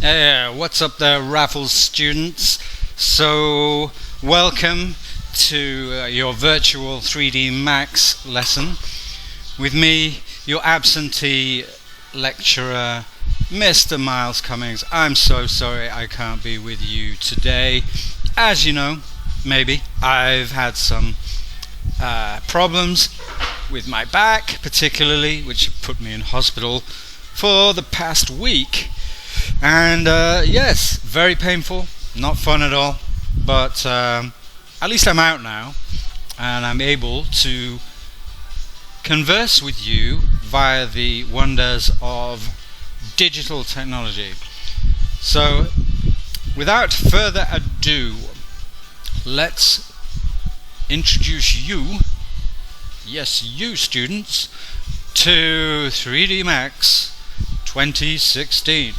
What's up there, Raffles students? So, welcome to your virtual 3D Max lesson with me, your absentee lecturer, Mr. Miles Cummings. I'm so sorry I can't be with you today. As you know, maybe, I've had some problems with my back, particularly, which have put me in hospital for the past week. And yes, very painful, not fun at all, but at least I'm out now and I'm able to converse with you via the wonders of digital technology. So without further ado, let's introduce you, yes you students, to 3D Max 2016.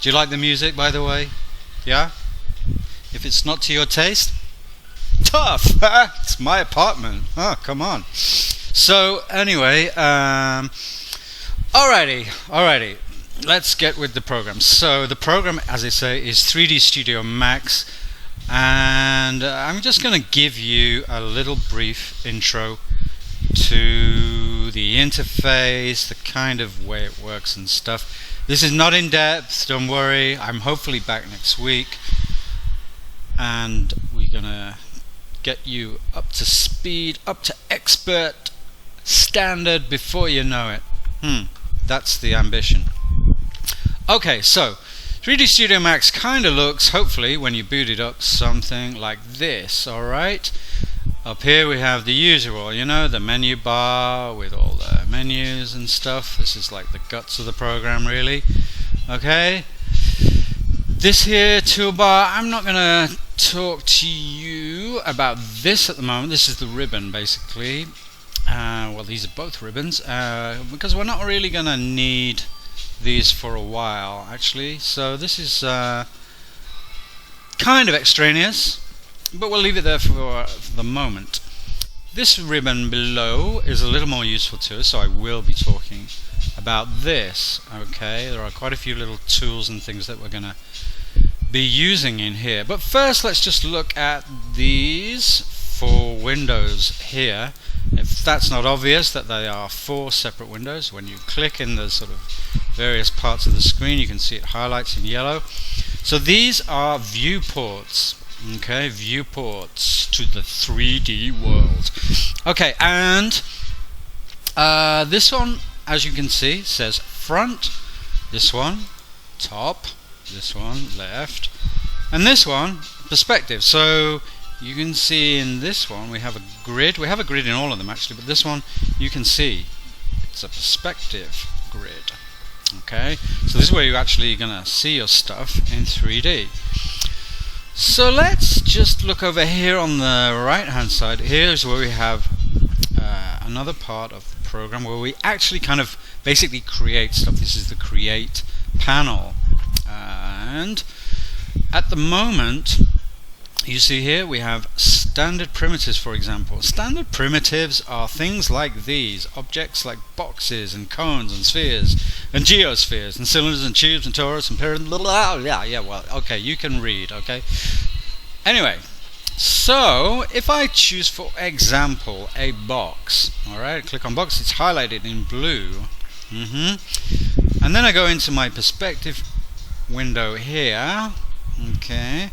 Do you like the music, by the way? Yeah? If it's not to your taste, tough! It's my apartment. Oh, come on. So, anyway, alrighty. Let's get with the program. So, the program, as I say, is 3D Studio Max, and I'm just going to give you a little brief intro to the interface, the kind of way it works and stuff. This is not in depth, don't worry. I'm hopefully back next week and we're gonna get you up to speed, up to expert standard before you know it. That's the ambition. Okay, so 3D Studio Max kinda looks, hopefully when you boot it up, something like this, alright? Up here we have the usual, the menu bar with all the menus and stuff. This is like the guts of the program, really. Okay. This here toolbar, I'm not going to talk to you about this at the moment. This is the ribbon, basically. Well, these are both ribbons, because we're not really going to need these for a while, actually. So this is kind of extraneous, but we'll leave it there for the moment. This ribbon below is a little more useful to us, so I will be talking about this. Okay, there are quite a few little tools and things that we're going to be using in here. But first, let's just look at these 4 windows here. If that's not obvious, that they are 4 separate windows. When you click in the sort of various parts of the screen, you can see it highlights in yellow. So these are viewports. Okay, viewports to the 3D world. Okay, and this one, as you can see, says front, this one top, this one left, and this one perspective. So you can see in this one we have a grid. We have a grid in all of them actually, but this one you can see it's a perspective grid. Okay, so this is where you're actually going to see your stuff in 3D. So let's just look over here on the right hand side. Here's where we have another part of the program where we actually kind of basically create stuff. This is the create panel, and at the moment you see here we have standard primitives, for example. Standard primitives are things like these, objects like boxes and cones and spheres and geospheres and cylinders and tubes and torus and pyramids. Well, okay, you can read, okay? Anyway, so if I choose, for example, a box, alright, click on box, it's highlighted in blue, and then I go into my perspective window here, okay,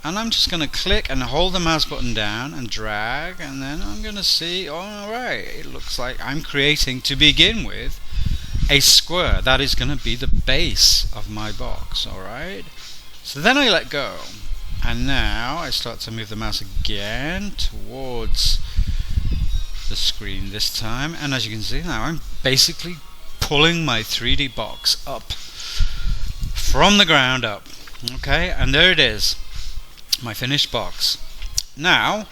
and I'm just going to click and hold the mouse button down and drag, and then I'm going to see, alright, it looks like I'm creating, to begin with, a square. That is going to be the base of my box, alright? So then I let go, and now I start to move the mouse again towards the screen this time, and as you can see now I'm basically pulling my 3D box up from the ground up. Okay, and there it is, my finished box. Now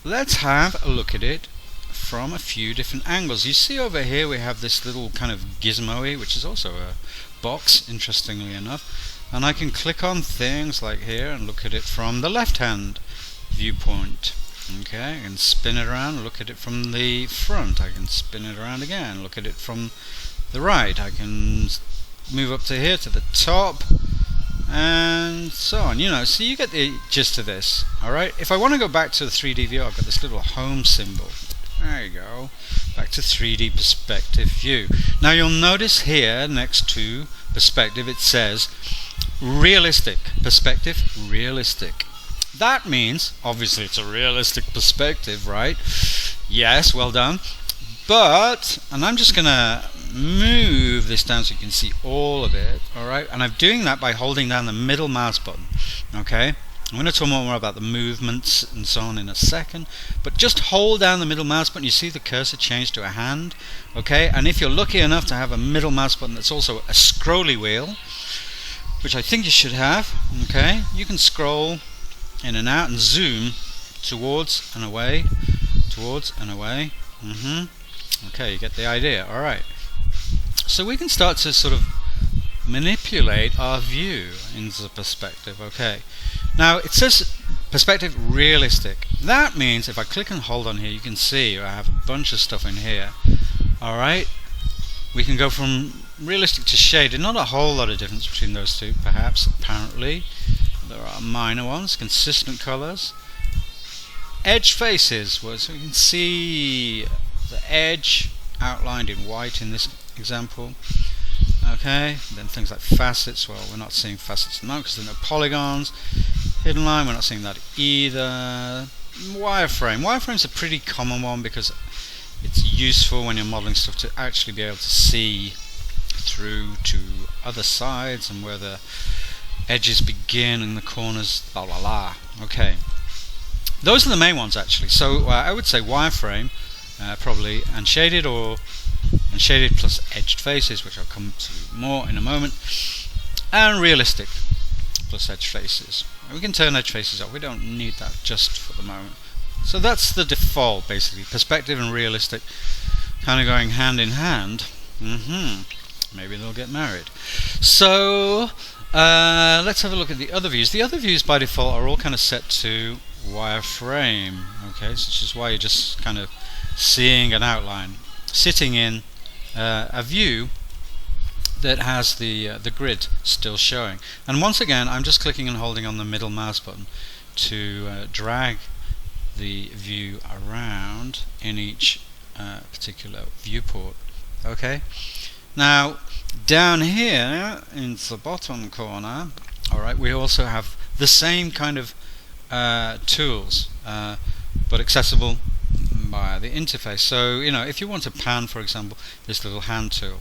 let's have a look at it from a few different angles. You see over here we have this little kind of gizmo-y, which is also a box, interestingly enough, and I can click on things like here and look at it from the left hand viewpoint. Okay, I can spin it around, look at it from the front. I can spin it around again, look at it from the right. I can move up to here to the top, and so on. So you get the gist of this. Alright, if I want to go back to the 3D view, I've got this little home symbol. There you go. Back to 3D perspective view. Now you'll notice here next to perspective it says realistic. Perspective realistic. That means obviously it's a realistic perspective, right? Yes, well done. But, and I'm just gonna move this down so you can see all of it. Alright, and I'm doing that by holding down the middle mouse button. Okay, I'm going to talk more about the movements and so on in a second, but just hold down the middle mouse button. You see the cursor change to a hand. Okay, and if you're lucky enough to have a middle mouse button that's also a scrolly wheel, which I think you should have, okay, you can scroll in and out and zoom towards and away, towards and away. Okay, you get the idea. Alright, so we can start to sort of manipulate our view into perspective. Okay, now it says perspective realistic. That means if I click and hold on here, you can see I have a bunch of stuff in here. Alright, we can go from realistic to shaded. Not a whole lot of difference between those two, perhaps, apparently. There are minor ones. Consistent colors. Edge faces, well, so you can see the edge outlined in white in this example. Okay, then things like facets, well, we're not seeing facets now because there are no polygons. Hidden line, we're not seeing that either. Wireframe. Wireframe's a pretty common one because it's useful when you're modeling stuff to actually be able to see through to other sides and where the edges begin and the corners, blah blah blah. Okay, those are the main ones actually. So I would say wireframe, probably, and shaded, or and shaded plus edged faces, which I'll come to more in a moment, and realistic plus edged faces. We can turn edge faces off, we don't need that just for the moment. So that's the default basically, perspective and realistic kind of going hand in hand. Maybe they'll get married. So let's have a look at the other views. The other views by default are all kind of set to wireframe, okay, which is why you're just kind of seeing an outline sitting in a view that has the grid still showing. And once again, I'm just clicking and holding on the middle mouse button to drag the view around in each particular viewport. Okay, now down here in the bottom corner, alright, we also have the same kind of tools, but accessible by the interface. So if you want to pan, for example, this little hand tool,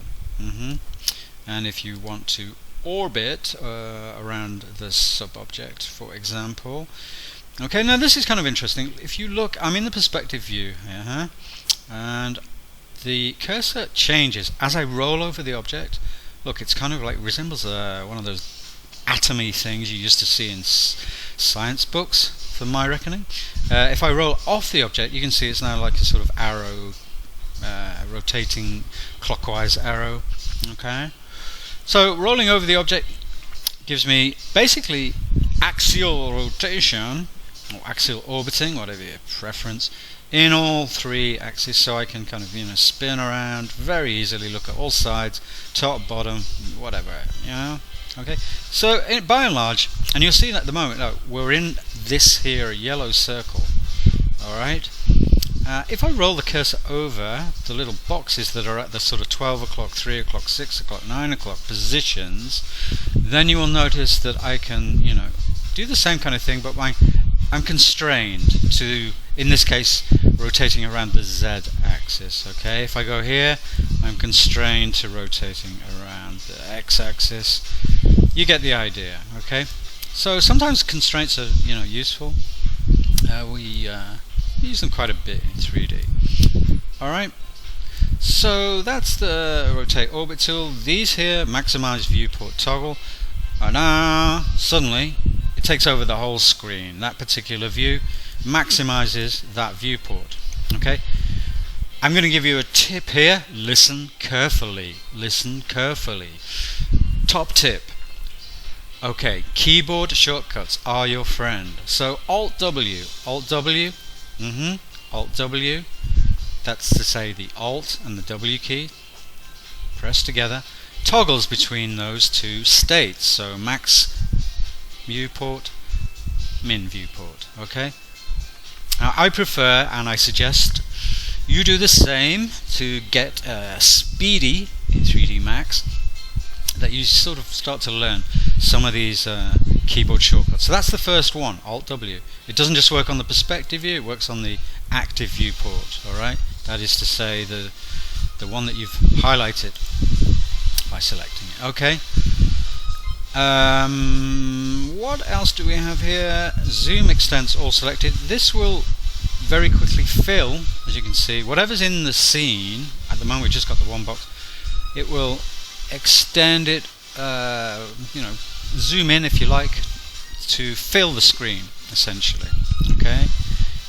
and if you want to orbit around the sub-object, for example. Okay, now this is kind of interesting. If you look, I'm in the perspective view here, and the cursor changes as I roll over the object. Look, it's kind of like resembles one of those atomy things you used to see in science books, for my reckoning. If I roll off the object, you can see it's now like a sort of arrow, rotating clockwise arrow. Okay, so rolling over the object gives me basically axial rotation, or axial orbiting, whatever your preference, in all three axes, so I can kind of spin around very easily, look at all sides, top, bottom, whatever, okay. So by and large, and you'll see that at the moment, we're in this here yellow circle. Alright, if I roll the cursor over the little boxes that are at the sort of 12 o'clock, 3 o'clock, 6 o'clock, 9 o'clock positions, then you will notice that I can do the same kind of thing, but I'm constrained to, in this case, rotating around the Z axis. Okay, if I go here, I'm constrained to rotating around the X axis. You get the idea. Okay, so sometimes constraints are useful. We use them quite a bit in 3D. Alright, so that's the rotate orbit tool. These here, maximize viewport toggle, and now suddenly it takes over the whole screen. That particular view maximizes that viewport. Okay, I'm going to give you a tip here. Listen carefully. Listen carefully. Top tip. Okay, keyboard shortcuts are your friend. So Alt W, Alt W, Alt W. That's to say the Alt and the W key pressed together toggles between those two states, so max viewport, min viewport. Okay. Now I prefer, and I suggest you do the same to get speedy in 3D Max, that you sort of start to learn some of these keyboard shortcuts. So that's the first one, Alt W. It doesn't just work on the perspective view, it works on the active viewport. Alright, that is to say the one that you've highlighted by selecting it. Okay. What else do we have here? Zoom extents all selected. This will very quickly fill, as you can see, whatever's in the scene. At the moment we've just got the one box. It will extend it, zoom in if you like, to fill the screen essentially. Okay,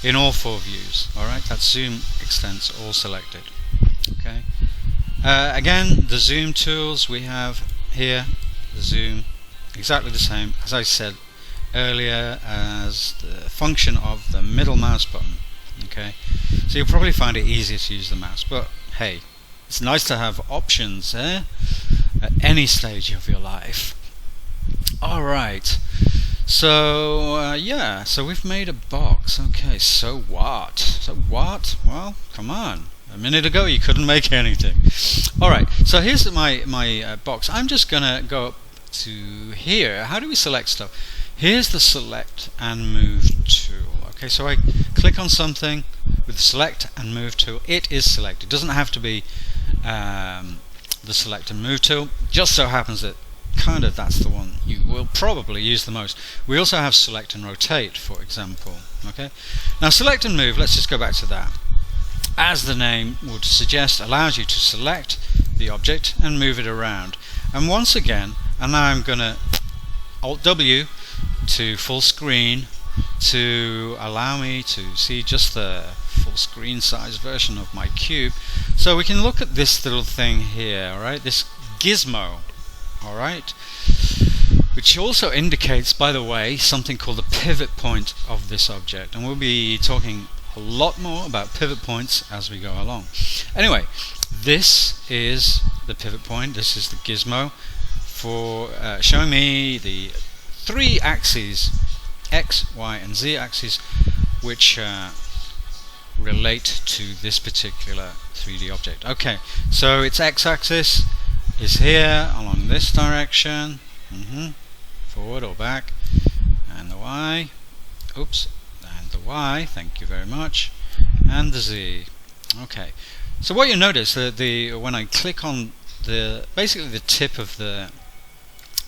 in all four views. Alright, that's zoom extents all selected. Okay. Again, the zoom tools we have here, the zoom, exactly the same as I said earlier as the function of the middle mouse button. Okay, so you'll probably find it easier to use the mouse, but hey, it's nice to have options at any stage of your life. Alright, so yeah, so we've made a box. Okay, so what? So what? Well, come on. A minute ago you couldn't make anything. Alright, so here's my box. I'm just gonna go up to here. How do we select stuff? Here's the select and move tool. Okay, so I click on something with the select and move tool. It is selected. It doesn't have to be the select and move tool. Just so happens that kind of that's the one you will probably use the most. We also have select and rotate, for example. Okay, now select and move, let's just go back to that. As the name would suggest, allows you to select the object and move it around. And once again, and now I'm going to Alt W to full screen to allow me to see just the full screen size version of my cube. So we can look at this little thing here, alright, this gizmo, alright, which also indicates, by the way, something called the pivot point of this object, and we'll be talking a lot more about pivot points as we go along. Anyway, this is the pivot point, this is the gizmo for showing me the three axes, X, Y and Z axes, which relate to this particular 3D object. Okay, so its X axis is here along this direction, forward or back, and the Y, oops, and the Y, thank you very much, and the Z. Okay, so what you notice that when I click on basically the tip of the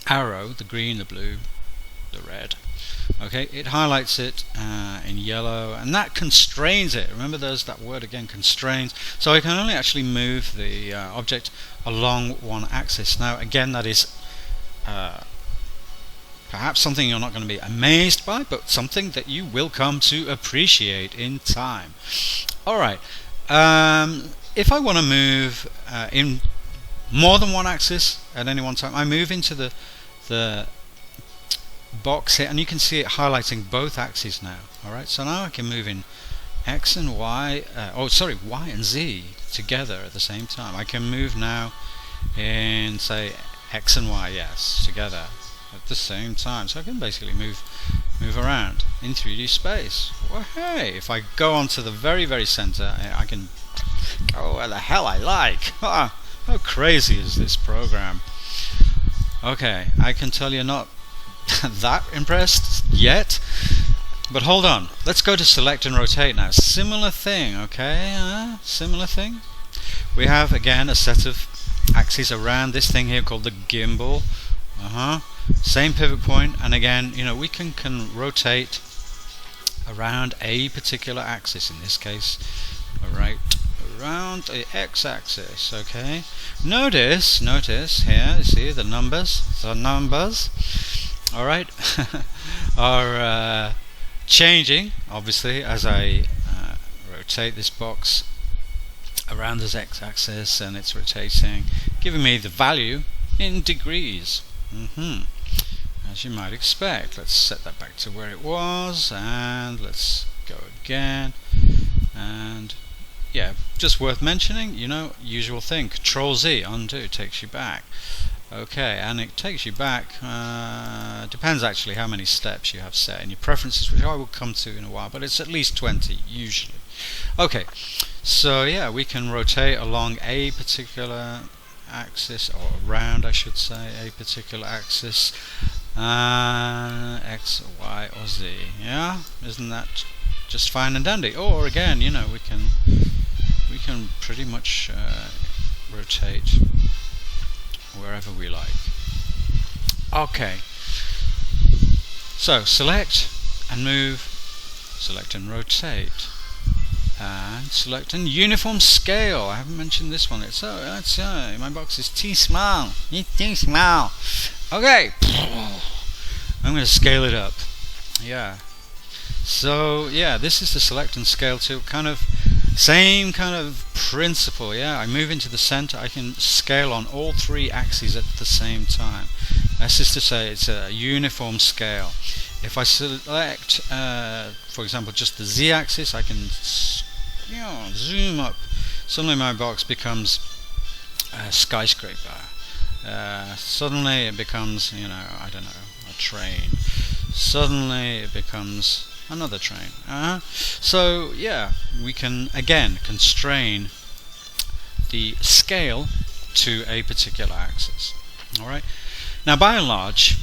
arrow, the green, the blue, the red, okay, it highlights it in yellow, and that constrains it. Remember that word again, constrains. So I can only actually move the object along one axis. Now again, that is perhaps something you're not going to be amazed by, but something that you will come to appreciate in time. Alright, if I want to move in more than one axis at any one time, I move into the box here, and you can see it highlighting both axes now. Alright, so now I can move in X and Y, Y and Z together at the same time. I can move now in, say, X and Y, yes, together at the same time. So I can basically move around in 3D space. Well, hey, if I go onto the very, very center, I can go where the hell I like. How crazy is this program? Okay, I can tell you're not that impressed yet, but hold on, let's go to select and rotate now. Similar thing, okay, similar thing. We have again a set of axes around this thing here called the gimbal. Same pivot point, and again, we can rotate around a particular axis, in this case right around the x-axis. Okay, notice here, you see the numbers alright are changing obviously as I rotate this box around this x-axis, and it's rotating, giving me the value in degrees, as you might expect. Let's set that back to where it was, and let's go again, and yeah, just worth mentioning, you know, usual thing, Control Z, undo, takes you back. Okay, and it takes you back, depends actually how many steps you have set in your preferences, which I will come to in a while, but it's at least 20 usually. Okay, so yeah, we can rotate along a particular axis, or around I should say, a particular axis, X, Y or Z, yeah? Isn't that just fine and dandy? Or again, you know, we can pretty much rotate wherever we like. Okay, so select and move, select and rotate, and select and uniform scale. I haven't mentioned this one. It's my box is too small. It's too small. Okay, I'm going to scale it up. Yeah. So yeah, this is the select and scale tool. Kind of same kind of principle. Yeah, I move into the center. I can scale on all three axes at the same time. That's just to say, it's a uniform scale. If I select, for example, just the Z-axis, I can zoom up. Suddenly my box becomes a skyscraper. Suddenly it becomes, you know, I don't know, a train. Suddenly it becomes another train. So yeah, we can again constrain the scale to a particular axis. Alright. Now by and large,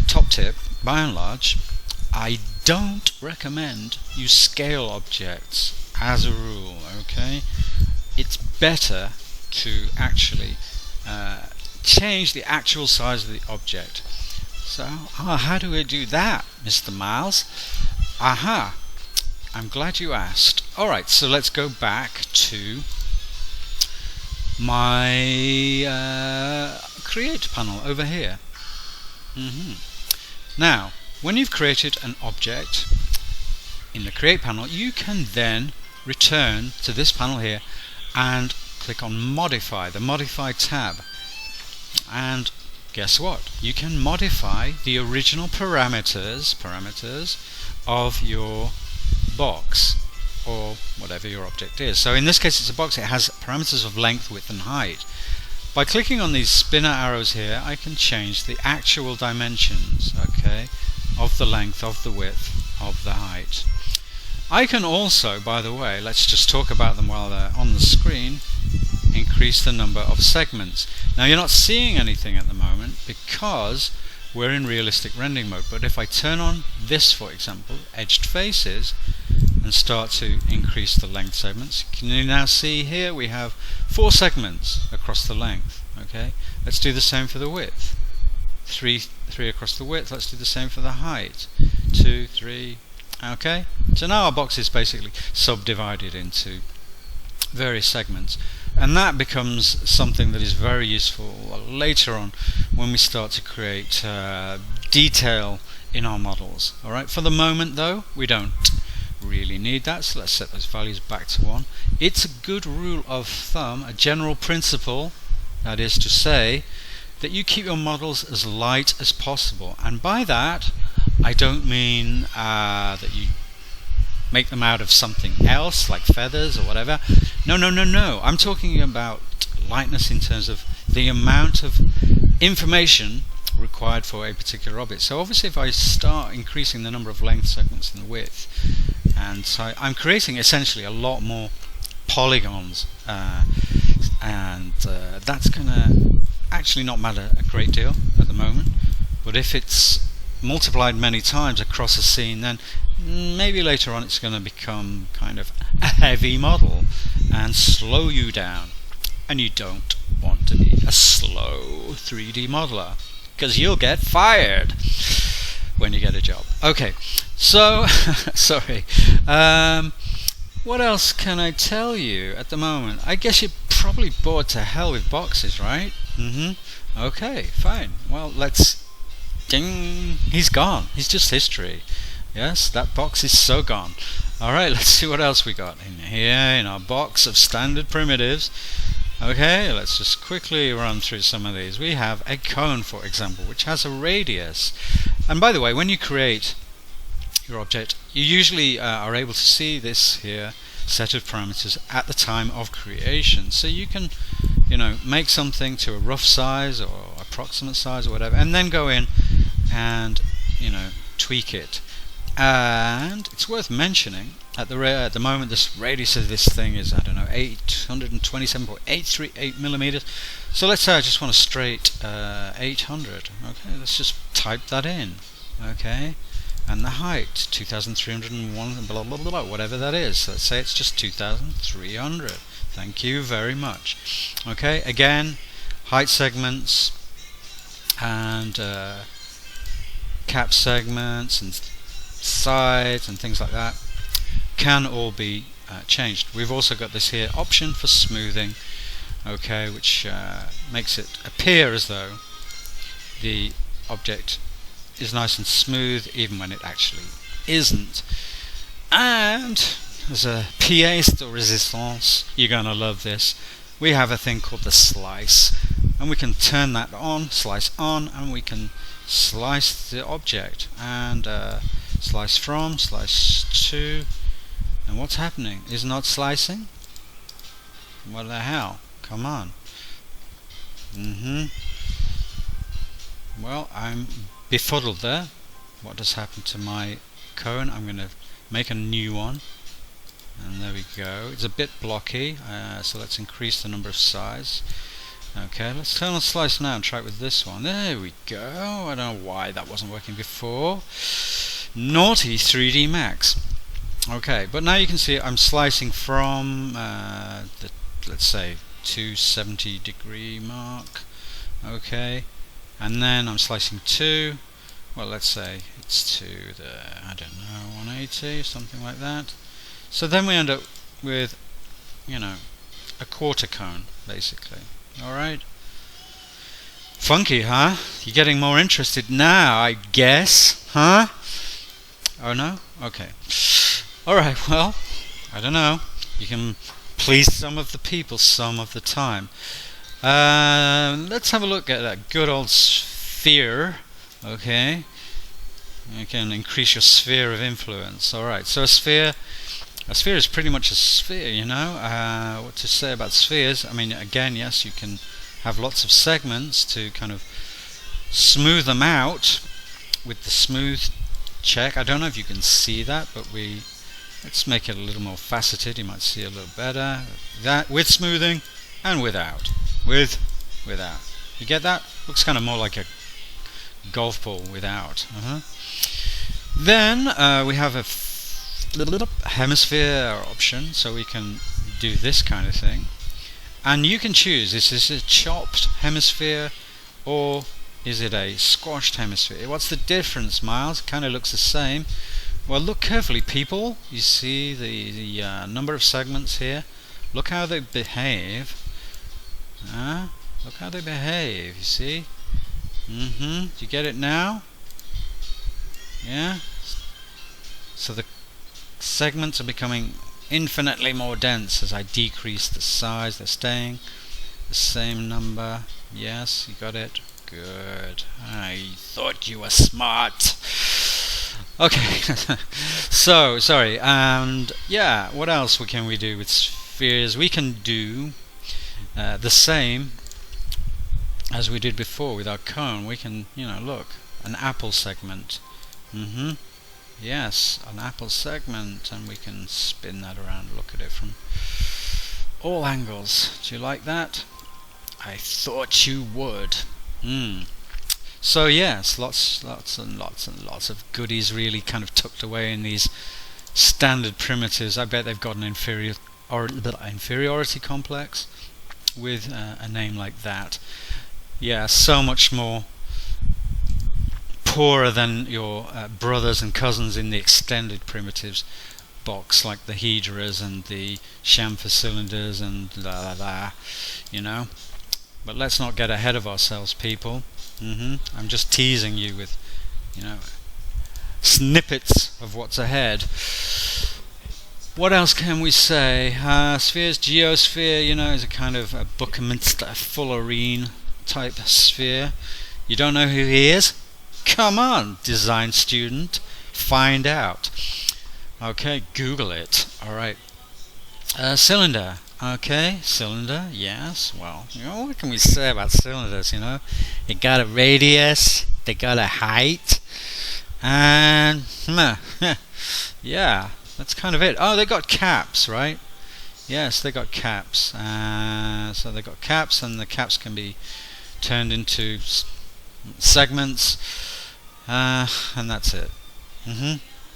top tip, by and large, I don't recommend you scale objects as a rule, okay? It's better to actually change the actual size of the object. So, how do we do that, Mr. Miles? Aha! I'm glad you asked. Alright, so let's go back to my Create panel over here. Now, when you've created an object in the Create panel, you can then return to this panel here and click on Modify, the Modify tab. And guess what? You can modify the original parameters of your box, or whatever your object is. So in this case it's a box. It has parameters of length, width and height. By clicking on these spinner arrows here, I can change the actual dimensions, okay, of the length, of the width, of the height. I can also, by the way, let's just talk about them while they're on the screen, increase the number of segments. Now you're not seeing anything at the moment because we're in realistic rendering mode, but if I turn on this, for example, edged faces, and start to increase the length segments, can you now see here we have 4 segments across the length. Okay, let's do the same for the width. 3 across the width. Let's do the same for the height. 2, 3. Okay, so now our box is basically subdivided into various segments, and that becomes something that is very useful later on when we start to create detail in our models. Alright, for the moment though, we don't really need that, so let's set those values back to 1. It's a good rule of thumb, a general principle, that is to say, that you keep your models as light as possible, and by that I don't mean that you make them out of something else like feathers or whatever. No, I'm talking about lightness in terms of the amount of information required for a particular object. So obviously if I start increasing the number of length segments and the width, and so I'm creating essentially a lot more polygons, and that's going to actually not matter a great deal at the moment, but if it's multiplied many times across a scene, then maybe later on it's going to become kind of a heavy model and slow you down, and you don't want to be a slow 3D modeler because you'll get fired when you get a job. Okay, so sorry, what else can I tell you at the moment? I guess you're probably bored to hell with boxes, right? Okay, fine, well, let's ding, he's gone, he's just history. Yes, that box is so gone. Alright, let's see what else we got in here in our box of standard primitives. Okay, let's just quickly run through some of these. We have a cone, for example, which has a radius. And by the way, when you create your object, you usually are able to see this here set of parameters at the time of creation. So you can, make something to a rough size or approximate size or whatever, and then go in and, tweak it. And it's worth mentioning, at the moment this radius of this thing is, 827.838 millimeters. So let's say I just want a straight 800. Okay, let's just type that in. Okay, and the height 2301, blah blah blah, whatever that is. So let's say it's just 2300. Thank you very much. Okay, again, height segments and cap segments and sides and things like that can all be changed. We've also got this here option for smoothing, okay, which makes it appear as though the object is nice and smooth even when it actually isn't. And as a pièce de résistance, you're gonna love this, we have a thing called the slice, and we can turn that on, slice on, and we can slice the object and slice from, slice to. And what's happening? Is not slicing? What the hell? Come on. Well, I'm befuddled there. What has happened to my cone? I'm going to make a new one. And there we go. It's a bit blocky, so let's increase the number of size. Okay, let's turn on slice now and try it with this one. There we go. I don't know why that wasn't working before. Naughty 3D Max. Okay, but now you can see I'm slicing from the, let's say, 270 degree mark. Okay, and then I'm slicing to, well, let's say it's to the, 180, something like that. So then we end up with, a quarter cone, basically. Alright. Funky, huh? You're getting more interested now, I guess, huh? Oh no? Okay. Alright, well, I don't know. You can please some of the people some of the time. Let's have a look at that good old sphere. Okay. You can increase your sphere of influence. Alright, so a sphere is pretty much a sphere, what to say about spheres? I mean, again, yes, you can have lots of segments to kind of smooth them out with the smooth check. I don't know if you can see that, but let's make it a little more faceted. You might see a little better. That with smoothing and without. Without. You get that? Looks kind of more like a golf ball without. Then we have a little hemisphere option, so we can do this kind of thing. And you can choose, is this a chopped hemisphere or is it a squashed hemisphere? What's the difference, Miles? It kind of looks the same. Well, look carefully, people. You see the number of segments here. Look how they behave. Look how they behave, you see? Do you get it now? Yeah? So the segments are becoming infinitely more dense as I decrease the size. They're staying the same number. Yes, you got it. Good. I thought you were smart. Okay. So, sorry. And yeah, what else can we do with spheres? We can do the same as we did before with our cone. We can, look, an apple segment. Yes, an apple segment, and we can spin that around, look at it from all angles. Do you like that? I thought you would. So yes, lots and lots of goodies really kind of tucked away in these standard primitives. I bet they've got an inferiority complex with a name like that. Yeah, so much more poorer than your brothers and cousins in the extended primitives box, like the hedras and the chamfer cylinders and But let's not get ahead of ourselves, people. I'm just teasing you with, snippets of what's ahead. What else can we say? Spheres, geosphere, is a kind of a Buckminster Fullerene type sphere. You don't know who he is? Come on, design student, find out. Okay, Google it. Alright. Cylinder. Okay, cylinder, yes. Well, what can we say about cylinders, They got a radius, they got a height, and yeah, that's kind of it. Oh, they got caps, right? Yes, they got caps. So they got caps, and the caps can be turned into segments, and that's it.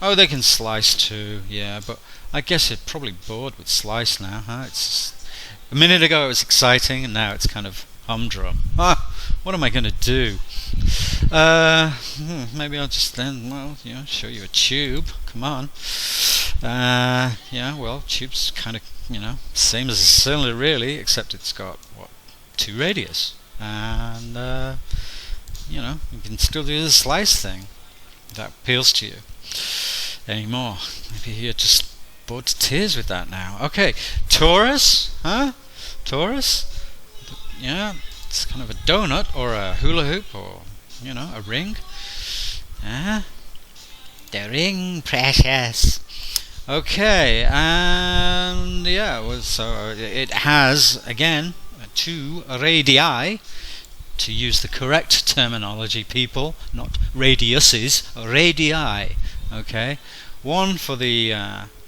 Oh, they can slice too, yeah, but I guess you're probably bored with slice now, huh? A minute ago it was exciting, and now it's kind of humdrum. What am I going to do? Maybe I'll just then, show you a tube. Come on. Well, tube's kind of, same as a cylinder really, except it's got, two radius. And, you can still do the slice thing. If that appeals to you anymore. Maybe you're just bored to tears with that now. Okay, torus, huh? Torus? Yeah, it's kind of a donut or a hula hoop or, a ring. The ring, precious. Okay, and so it has, again, two radii, to use the correct terminology, people, not radiuses, radii. Okay, one for the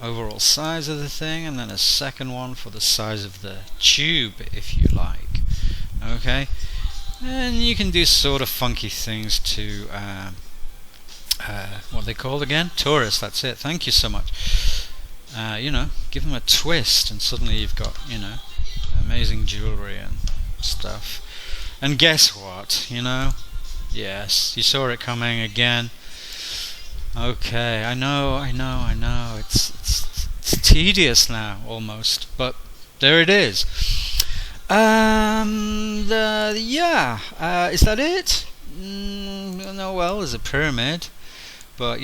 overall size of the thing, and then a second one for the size of the tube, if you like. Okay, and you can do sort of funky things to what are they called again? Torus. That's it. Thank you so much. Give them a twist, and suddenly you've got amazing jewelry and stuff. And guess what? Yes, you saw it coming again. Okay, I know. It's tedious now, almost, but there it is. Is that it? No, well, there's a pyramid, but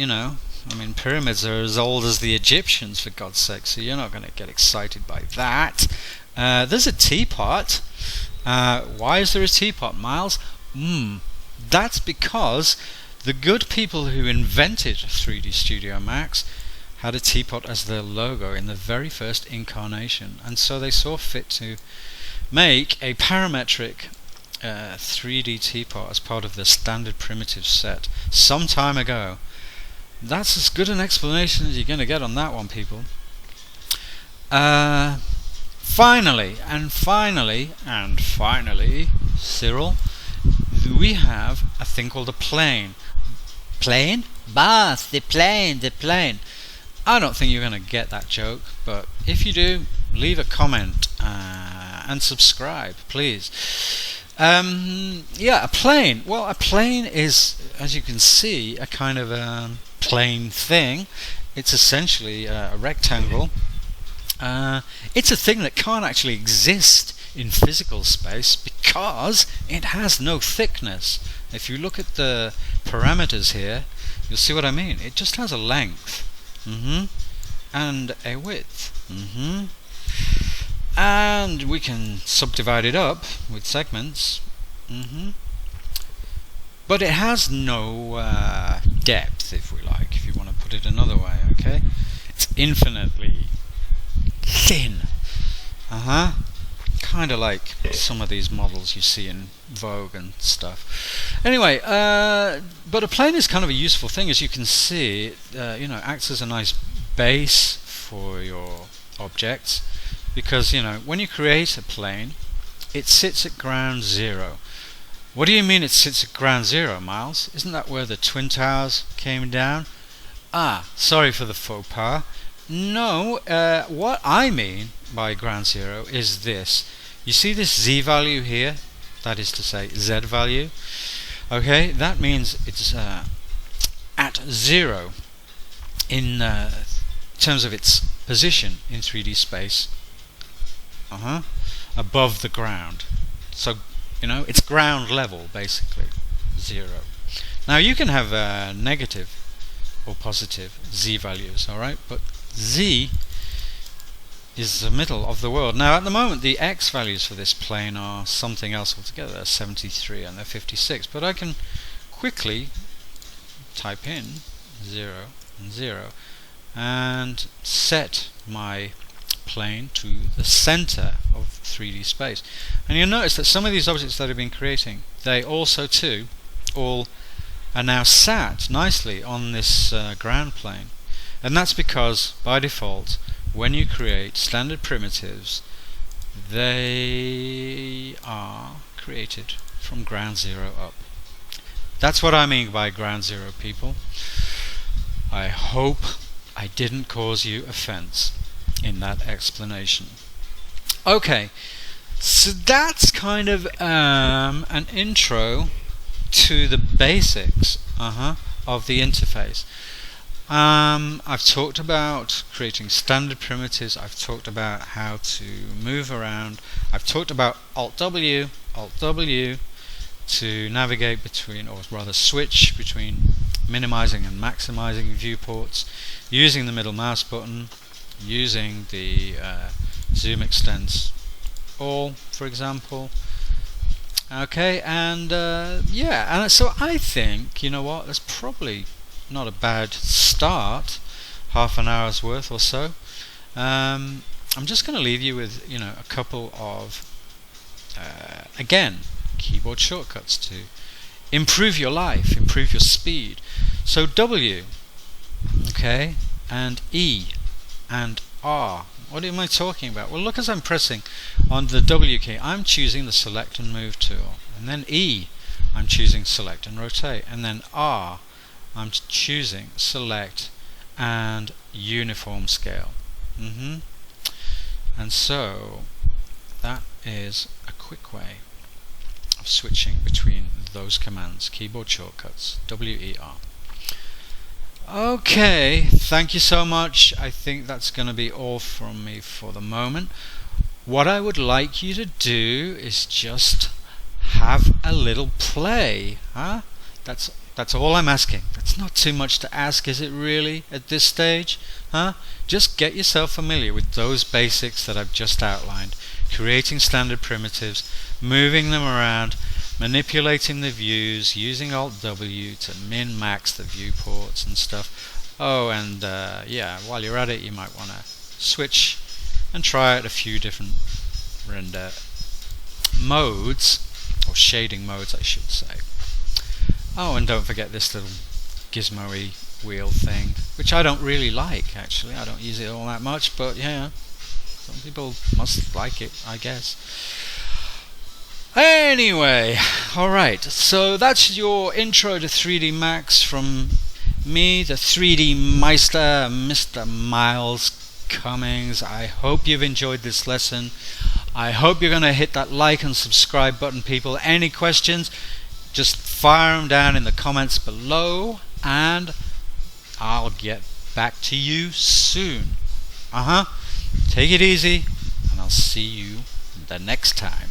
pyramids are as old as the Egyptians, for God's sake, so you're not going to get excited by that. There's a teapot. Why is there a teapot, Miles? That's because the good people who invented 3D Studio Max had a teapot as their logo in the very first incarnation, and so they saw fit to make a parametric 3D teapot as part of the standard primitive set some time ago. That's as good an explanation as you're going to get on that one, people. Finally, Cyril, we have a thing called a plane. Plane? Bath, the plane. I don't think you're going to get that joke, but if you do, leave a comment and subscribe, please. A plane. Well, a plane is, as you can see, a kind of a plane thing. It's essentially a rectangle. It's a thing that can't actually exist in physical space because it has no thickness. If you look at the parameters here, you'll see what I mean. It just has a length and a width. And we can subdivide it up with segments. But it has no depth, if we like, if you want to put it another way. Okay, it's infinitely thin. Kind of like some of these models you see in Vogue and stuff. Anyway, but a plane is kind of a useful thing, as you can see. It acts as a nice base for your objects, because when you create a plane, it sits at ground zero. What do you mean it sits at ground zero, Miles? Isn't that where the Twin Towers came down? Sorry for the faux pas. No, what I mean by ground zero is this. You see this z value here? That is to say, z value. Okay, that means it's at zero in terms of its position in 3D space. Above the ground. So, it's ground level, basically. Zero. Now, you can have negative or positive z values, alright? But z is the middle of the world. Now, at the moment, the x values for this plane are something else altogether. They're 73 and they're 56. But I can quickly type in 0 and 0 and set my plane to the center of 3D space. And you'll notice that some of these objects that I've been creating, they also too all are now sat nicely on this ground plane. And that's because by default, when you create standard primitives, they are created from ground zero up. That's what I mean by ground zero, people. I hope I didn't cause you offense in that explanation. Okay, so that's kind of an intro to the basics of the interface. I've talked about creating standard primitives. I've talked about how to move around. I've talked about Alt-W to navigate between, or rather switch between minimizing and maximizing viewports, using the middle mouse button, using the zoom extents all, for example. Okay, and yeah, and so I think, you know what, that's probably not a bad start, half an hour's worth or so. I'm just going to leave you with, you know, a couple of again, keyboard shortcuts to improve your life, improve your speed. So W, okay, and E and R. What am I talking about? Well, look, as I'm pressing on the W key, I'm choosing the select and move tool, and then E, I'm choosing select and rotate, and then R, I'm choosing select and uniform scale. And so that is a quick way of switching between those commands, keyboard shortcuts, W-E-R. Okay, thank you so much. I think that's going to be all from me for the moment. What I would like you to do is just have a little play. That's all I'm asking. That's not too much to ask, is it really, at this stage? Just get yourself familiar with those basics that I've just outlined. Creating standard primitives, moving them around, manipulating the views, using Alt-W to min-max the viewports and stuff. Oh, and yeah, while you're at it, you might want to switch and try out a few different render modes, or shading modes I should say. Oh, and don't forget this little gizmo-y wheel thing, which I don't really like, actually. I don't use it all that much, but yeah, some people must like it, I guess. Anyway, alright, so that's your intro to 3D Max from me, the 3D Meister, Mr. Miles Cummings. I hope you've enjoyed this lesson. I hope you're going to hit that like and subscribe button, people. Any questions, just fire them down in the comments below, and I'll get back to you soon. Take it easy, and I'll see you the next time.